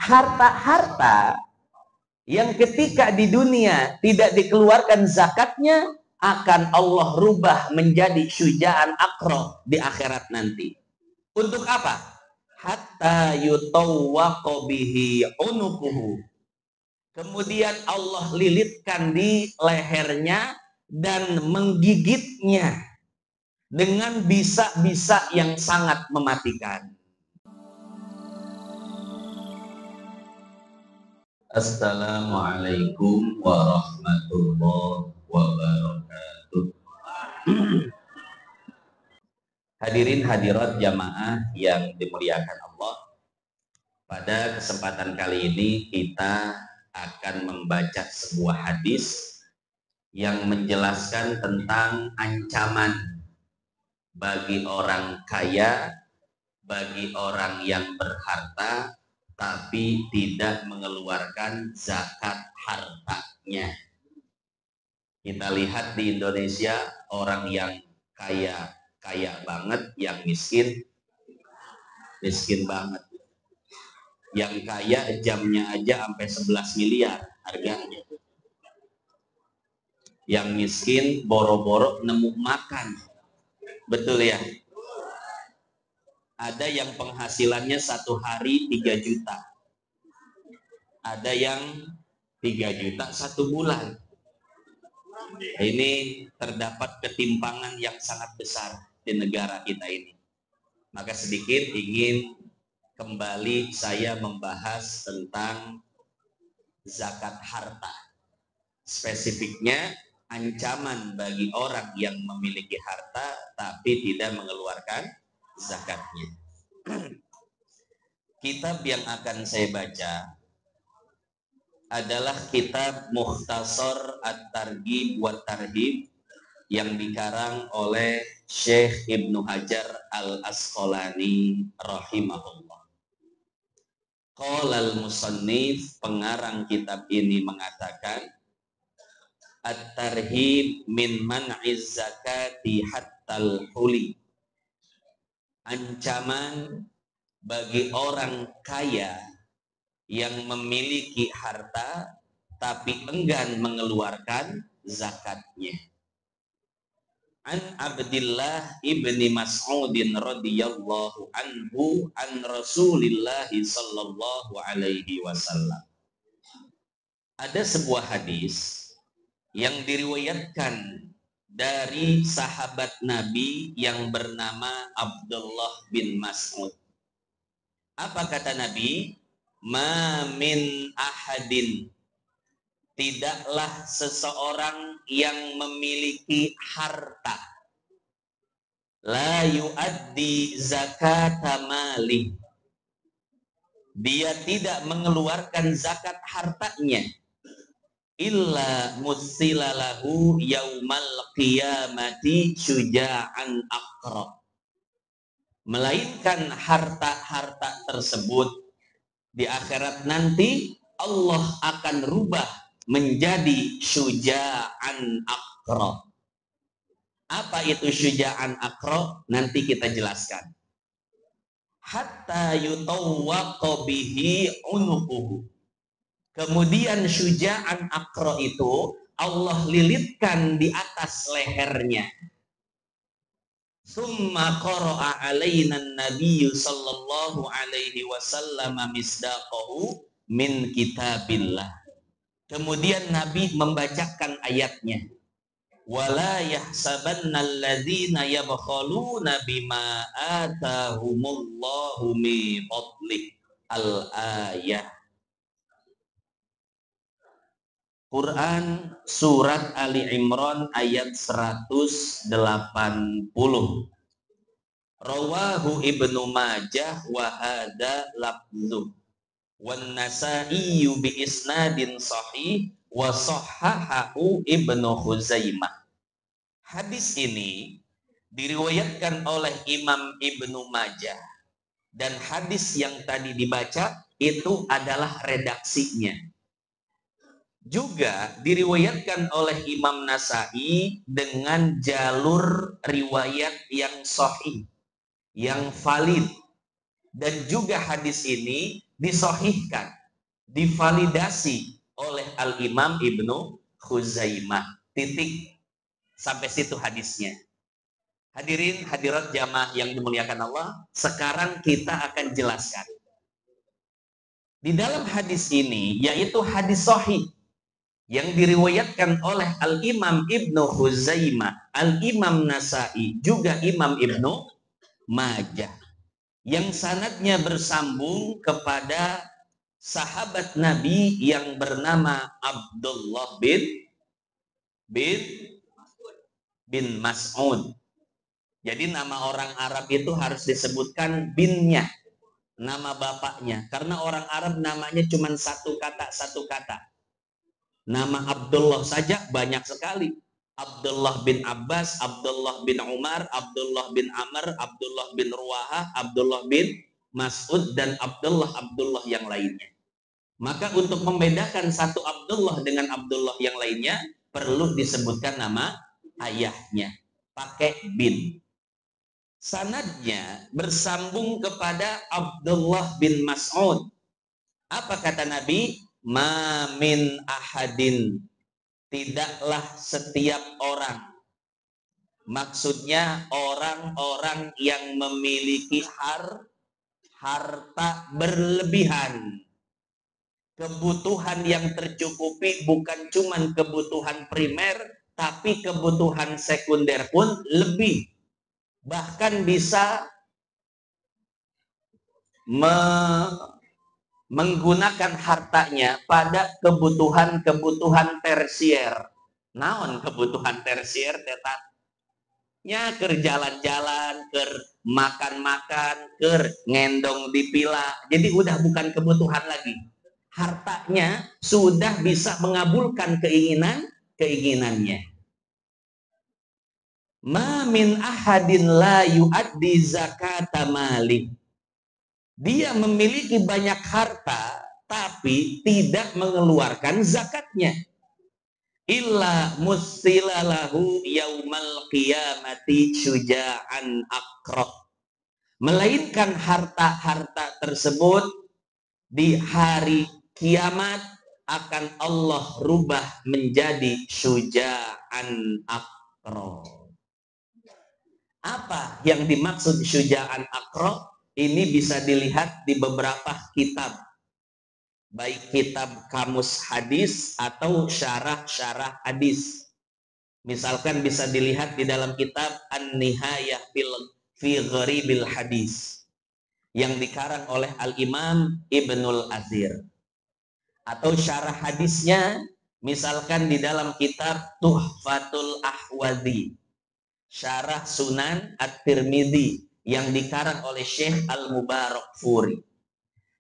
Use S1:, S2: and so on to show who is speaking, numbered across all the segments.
S1: harta-harta yang ketika di dunia tidak dikeluarkan zakatnya akan Allah rubah menjadi syuja'an akro di akhirat nanti. Untuk apa? Hatta yutawwaqo bihi unukuhu. Kemudian Allah lilitkan di lehernya dan menggigitnya dengan bisa-bisa yang sangat mematikan. Assalamualaikum warahmatullahi wabarakatuh. Hadirin hadirat jamaah yang dimuliakan Allah, pada kesempatan kali ini kita akan membaca sebuah hadis yang menjelaskan tentang ancaman bagi orang kaya, bagi orang yang berharta tapi tidak mengeluarkan zakat hartanya. Kita lihat di Indonesia orang yang kaya banget, yang miskin banget. Yang kaya jamnya aja sampai 11 miliar harganya. Yang miskin boro-boro nemu makan. Betul ya? Ada yang penghasilannya satu hari 3 juta. Ada yang 3 juta satu bulan. Ini terdapat ketimpangan yang sangat besar di negara kita ini. Maka sedikit ingin kembali saya membahas tentang zakat harta. Spesifiknya ancaman bagi orang yang memiliki harta tapi tidak mengeluarkan zakatnya. Kitab yang akan saya baca adalah kitab Mukhtasar At-Targhib wa Tarhib yang dikarang oleh Syekh Ibnu Hajar Al-Asqalani rahimahullah. Qala al-musannif, pengarang kitab ini mengatakan, At-Tarhib min man'iz zakati hattal huli. Ancaman bagi orang kaya yang memiliki harta tapi enggan mengeluarkan zakatnya. An Abdillah ibni Mas'udin radhiyallahu anhu an Rasulillah sallallahu alaihi wasallam. Ada sebuah hadis yang diriwayatkan dari sahabat Nabi yang bernama Abdullah bin Mas'ud. Apa kata Nabi? Ma min ahadin, tidaklah seseorang yang memiliki harta la yuaddi zakata mali, dia tidak mengeluarkan zakat hartanya, illa musilalahu yaumal qiyamati syuja'an aqra, melainkan harta-harta tersebut di akhirat nanti Allah akan rubah menjadi syuja'an aqra. Apa itu syuja'an aqra? Nanti kita jelaskan. Hatta yutawwaqa bihi unuquhu. Kemudian syuja'an aqra itu Allah lilitkan di atas lehernya. Summa qara'a alaina an-nabiyyu sallallahu alaihi wasallam misdaqahu min kitabillah. Kemudian Nabi membacakan ayatnya. Wala yahsabanna alladzina yabkhaluna bima atahumullahu min fadlih. Al-ayah. Quran surat Ali Imran ayat 180. Rawahu Ibnu Majah wa hada lafzu. Wan Nasa'i bi isnadin sahih wa sahhahahu Ibnu Khuzaimah. Hadis ini diriwayatkan oleh Imam Ibnu Majah, dan hadis yang tadi dibaca itu adalah redaksinya. Juga diriwayatkan oleh Imam Nasa'i dengan jalur riwayat yang sahih, yang valid. Dan juga hadis ini disahihkan, divalidasi oleh Al-Imam Ibnu Khuzaimah. Titik. Sampai situ hadisnya. Hadirin hadirat jamaah yang dimuliakan Allah, sekarang kita akan jelaskan. Di dalam hadis ini, yaitu hadis sahih yang diriwayatkan oleh Al-Imam Ibnu Khuzaimah, Al-Imam Nasai, juga Imam Ibnu Majah, yang sanadnya bersambung kepada sahabat Nabi yang bernama Abdullah bin Mas'ud. Jadi nama orang Arab itu harus disebutkan binnya, nama bapaknya, karena orang Arab namanya cuma satu kata. Nama Abdullah saja banyak sekali. Abdullah bin Abbas, Abdullah bin Umar, Abdullah bin Amr, Abdullah bin Ruwahah, Abdullah bin Mas'ud, dan Abdullah yang lainnya. Maka untuk membedakan satu Abdullah dengan Abdullah yang lainnya, perlu disebutkan nama ayahnya, pakai bin. Sanadnya bersambung kepada Abdullah bin Mas'ud. Apa kata Nabi? Ma min ahadin, tidaklah setiap orang. Maksudnya orang-orang yang memiliki harta berlebihan. Kebutuhan yang tercukupi bukan cuma kebutuhan primer, tapi kebutuhan sekunder pun lebih. Bahkan bisa menggunakan hartanya pada kebutuhan tersier. Naon kebutuhan tersier tetat? Nya keur jalan-jalan, keur makan-makan, keur ngendong di pila. Jadi udah bukan kebutuhan lagi. Hartanya sudah bisa mengabulkan keinginannya. Ma min ahadin la yu'addi zakata mali. Dia memiliki banyak harta tapi tidak mengeluarkan zakatnya. Illa musilalahu yaumal qiyamati syuja'an aqra. Melainkan harta-harta tersebut di hari kiamat akan Allah rubah menjadi syuja'an aqra. Apa yang dimaksud syuja'an aqra? Ini bisa dilihat di beberapa kitab, baik kitab kamus hadis atau syarah-syarah hadis. Misalkan bisa dilihat di dalam kitab An-Nihayah fi Gharibil Hadis yang dikarang oleh Al-Imam Ibnul Athir. Atau syarah hadisnya misalkan di dalam kitab Tuhfatul Ahwadhi, syarah Sunan At-Tirmidzi yang dikarang oleh Syekh Al-Mubarakfuri.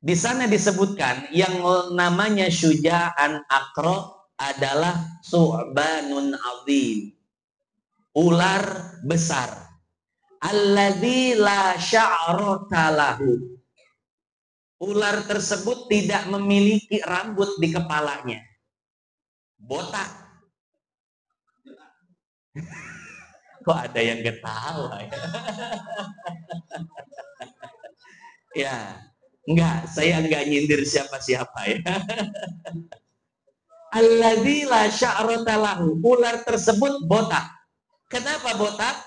S1: Di sana disebutkan yang namanya syuja'an aqra adalah su'banun azim, ular besar, alladzi la sya'rata lahu. Ular tersebut tidak memiliki rambut di kepalanya, botak. Kok ada yang ketawa ya? Ya, enggak, saya enggak nyindir siapa-siapa ya. Alladzi la sya'rata lahu. Ular tersebut botak. Kenapa botak?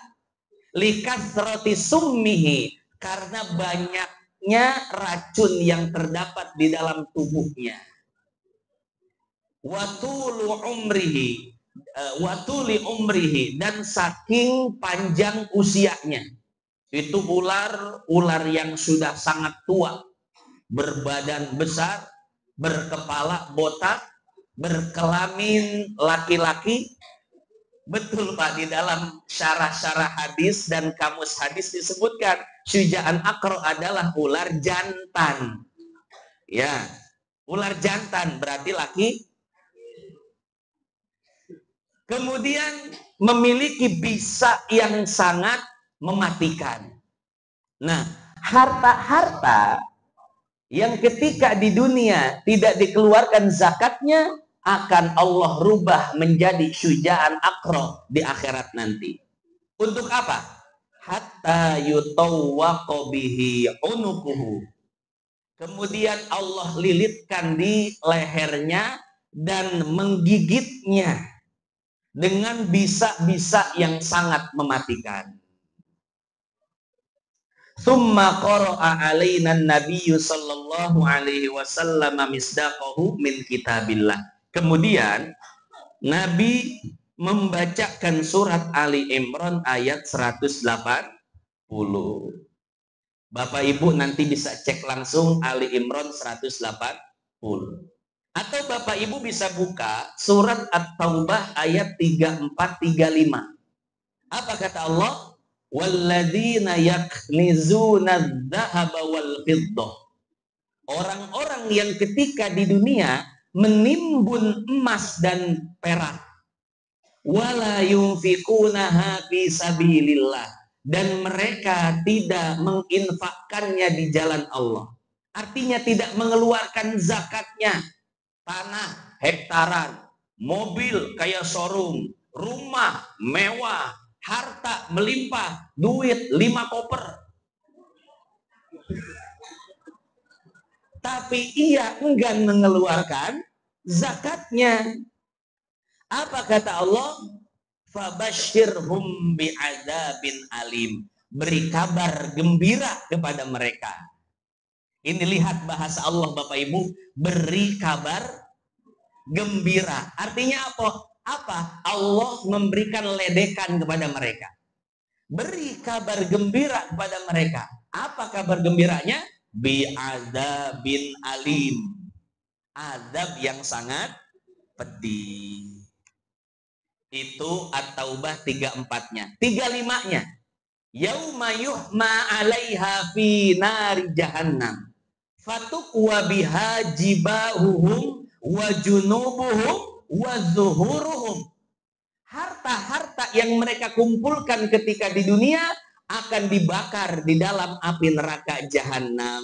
S1: Likathrati summihi, karena banyaknya racun yang terdapat di dalam tubuhnya. Watuli umrihi, dan saking panjang usianya. Itu ular yang sudah sangat tua, berbadan besar, berkepala botak, berkelamin laki-laki. Betul Pak, di dalam syarah-syarah hadis dan kamus hadis disebutkan syuja'an aqra adalah ular jantan. Ya, ular jantan berarti laki. Kemudian memiliki bisa yang sangat mematikan. Nah, harta-harta yang ketika di dunia tidak dikeluarkan zakatnya akan Allah rubah menjadi syuja'an aqra di akhirat nanti. Untuk apa? Hatta yutawwaqa bihi unukuhu. Kemudian Allah lilitkan di lehernya dan menggigitnya dengan bisa-bisa yang sangat mematikan. Tsumma qara'a alaina an-nabiyyu sallallahu alaihi wasallam misdaqahu min kitabillah. Kemudian Nabi membacakan surat Ali Imran ayat 180. Bapak Ibu nanti bisa cek langsung Ali Imran 180. Atau Bapak Ibu bisa buka surat At-Taubah ayat 34-35. Apa kata Allah? Walladzina yaknizuna adz-dzahaba wal fiddah. Orang-orang yang ketika di dunia menimbun emas dan perak, wala yunfikunaha fi sabilillah, dan mereka tidak menginfakkannya di jalan Allah. Artinya tidak mengeluarkan zakatnya. Tanah hektaran, mobil kayak showroom, rumah mewah, harta melimpah, duit 5 koper. Tapi ia enggan mengeluarkan zakatnya. Apa kata Allah? Fabashshirhum bi'adzabin alim. Beri kabar gembira kepada mereka. Ini lihat bahasa Allah Bapak Ibu, beri kabar gembira. Artinya apa? Allah memberikan ledekan kepada mereka. Beri kabar gembira kepada mereka. Apa kabar gembiranya? Bi'adzabin alim. Azab yang sangat pedih. Itu At-Taubah 34-nya. 35-nya. Yauma yuhma 'alaiha fi nari jahannam. Fatukwa biha jibahuhum wa junubuhum wa zuhuruhum. Harta-harta yang mereka kumpulkan ketika di dunia akan dibakar di dalam api neraka jahanam.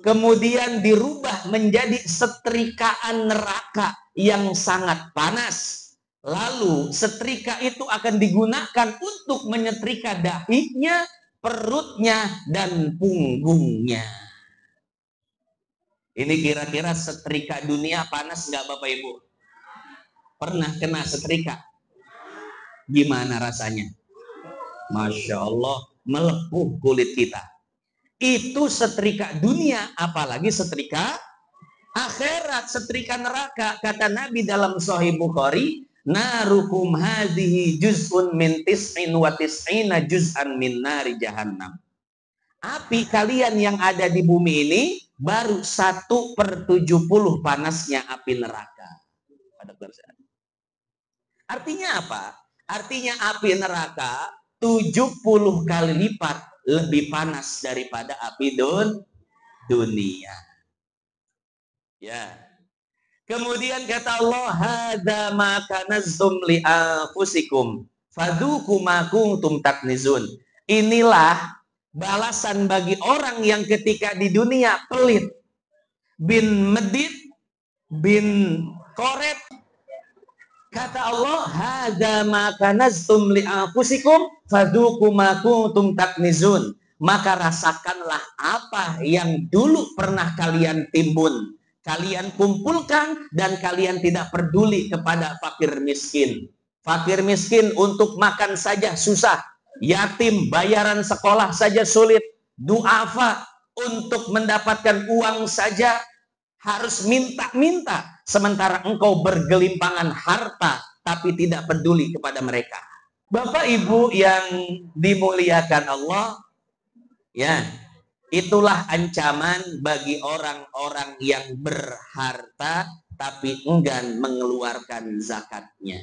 S1: Kemudian dirubah menjadi setrikaan neraka yang sangat panas. Lalu setrika itu akan digunakan untuk menyetrika dahinya, perutnya, dan punggungnya. Ini kira-kira setrika dunia panas nggak Bapak Ibu? Pernah kena setrika? Gimana rasanya? Masya Allah, melepuh kulit kita. Itu setrika dunia, apalagi setrika akhirat, setrika neraka. Kata Nabi dalam Sahih Bukhari, narukum hadhihi juz'un min tis'in wa tis'ina juz'an min nari jahannam. Api kalian yang ada di bumi ini baru 1/70 panasnya api neraka. Artinya apa? Artinya api neraka 70 kali lipat lebih panas daripada api dunia. Ya. Kemudian kata Allah, hadza ma kanaztum li anfusikum fadzuqu ma kuntum taknizun. Inilah balasan bagi orang yang ketika di dunia pelit, bin medit, bin koret. Kata Allah, hadza ma kanaztum li anfusikum fadzuqu ma kuntum taknizun. Maka rasakanlah apa yang dulu pernah kalian timbun, kalian kumpulkan, dan kalian tidak peduli kepada fakir miskin. Fakir miskin untuk makan saja susah, yatim bayaran sekolah saja sulit, duafa untuk mendapatkan uang saja harus minta-minta, sementara engkau bergelimpangan harta tapi tidak peduli kepada mereka. Bapak Ibu yang dimuliakan Allah, ya, itulah ancaman bagi orang-orang yang berharta tapi enggan mengeluarkan zakatnya.